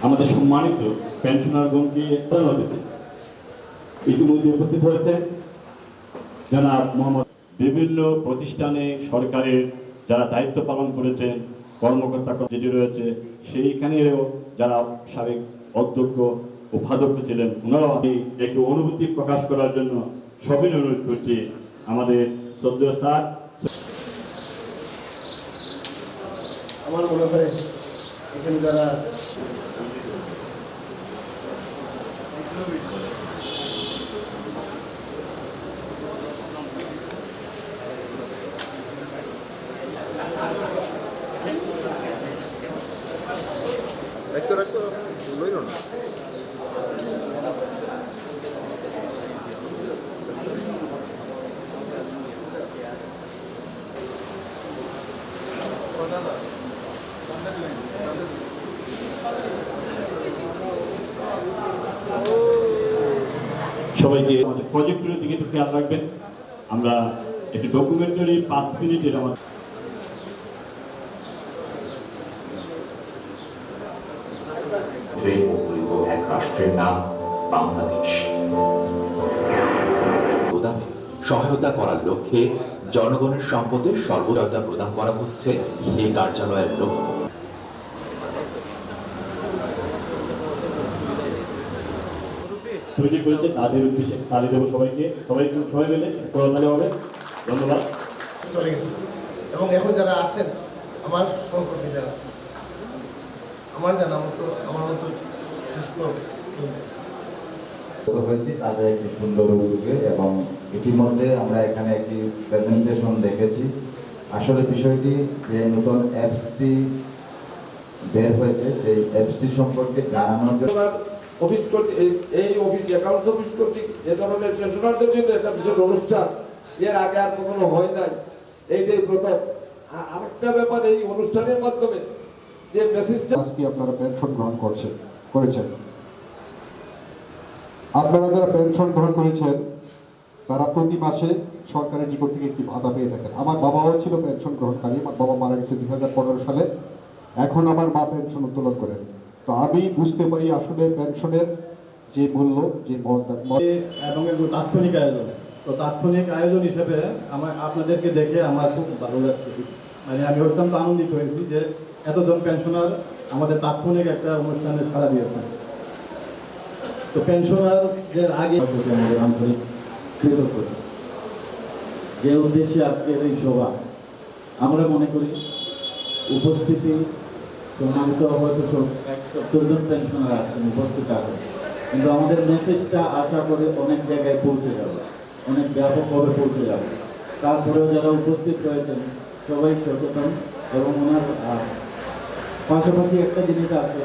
আমাদের সম্মানিত পেনশনারগণকে অতিথি ইতিমধ্যে উপস্থিত হয়েছে জনাব মোহাম্মদ। বিভিন্ন প্রতিষ্ঠানে সরকারের যারা দায়িত্ব পালন করেছেন কর্মকর্তা যেটি রয়েছে সেইখানেও যারা সাবেক অধ্যক্ষ উপাধ্যক্ষ ছিলেন ওনারাও একটু অনুভূতি প্রকাশ করার জন্য সবাই অনুরোধ করছি আমাদের শ্রদ্ধেয় স্যার। আমার মনে হয় এখানে যারা রাখতো লইল না। সবাইকে আমাদের প্রজেক্টের দিকে একটু খেয়াল রাখবেন। আমরা একটি ডকুমেন্টারি 5 মিনিটের আমাদের এক রাষ্ট্রের নাম বাংলাদেশ প্রদানে সহায়তা করার লক্ষ্যে জনগণের সম্পদের সর্বোদয়তা প্রদান করা হচ্ছে এই কার্যালয়ের লক্ষ্য। তৈরি করেছে তাদের উদ্দেশ্যে তালি দেবো সবাইকে সবাই মিলে প্রদান হবে। ধন্যবাদ। চলে গেছে এবং এখন যারা আছেন আমার সহকর্মী যারা আমার জানা মতো আমার মতো সুস্থ হয়েছে তাদের একটি সুন্দর উদ্যোগে এবং ইতিমধ্যে আমরা এখানে একটি প্রেজেন্টেশন দেখেছি। আসলে বিষয়টি যে নতুন অ্যাপসটি বের হয়েছে সেই অ্যাপসটি সম্পর্কে জানানোর জন্য অফিস কর্তৃক এই অফিস অ্যাকাউন্টস অফিস কর্তৃক এ ধরনের পেনশনারদের জন্য একটা বিশেষ অনুষ্ঠান এর আগে আর কখনো হয় নাই, এইটাই প্রথম। আরেকটা ব্যাপার, এই অনুষ্ঠানের মাধ্যমে যে মেসেজটা আজকে আপনারা পেনশন গ্রহণ করেছেন আপনারা যারা পেনশন গ্রহণ করেছেন তারা প্রতি মাসে সরকারের নিকট থেকে একটি ভাতা পেয়ে থাকেন। আমার বাবাও ছিল পেনশন গ্রহণকারী, আমার বাবা মারা গেছে 2015 সালে, এখন আমার মা পেনশন উত্তোলন করেন। তো আমি বুঝতে পারি আসলে পেনশনের যে মূল্য, যে এবং একটু তাৎক্ষণিক আয়োজন। তো তাৎক্ষণিক আয়োজন হিসেবে আপনাদেরকে দেখে আমার খুব ভালো লাগছে, মানে আমি অত্যন্ত আনন্দিত হয়েছি যে এতজন পেনশনার আমাদের তাৎক্ষণিক একটা অনুষ্ঠানে সাড়া দিয়েছে। তো পেনশনারদের আগে আমাদের আন্তরিক কৃতজ্ঞ যে উদ্দেশ্যে আজকের এই সভা। আমরা মনে করি উপস্থিতি সম্মানিত হয়তো 70 জন পেনশনার আছেন, উপস্থিত আছেন, কিন্তু আমাদের মেসেজটা আশা করে অনেক জায়গায় পৌঁছে যাবে, অনেক ব্যাপকভাবে পৌঁছে যাবে। তারপরেও যারা উপস্থিত রয়েছেন সবাই সচেতন এবং ওনার পাশাপাশি একটা জিনিস আছে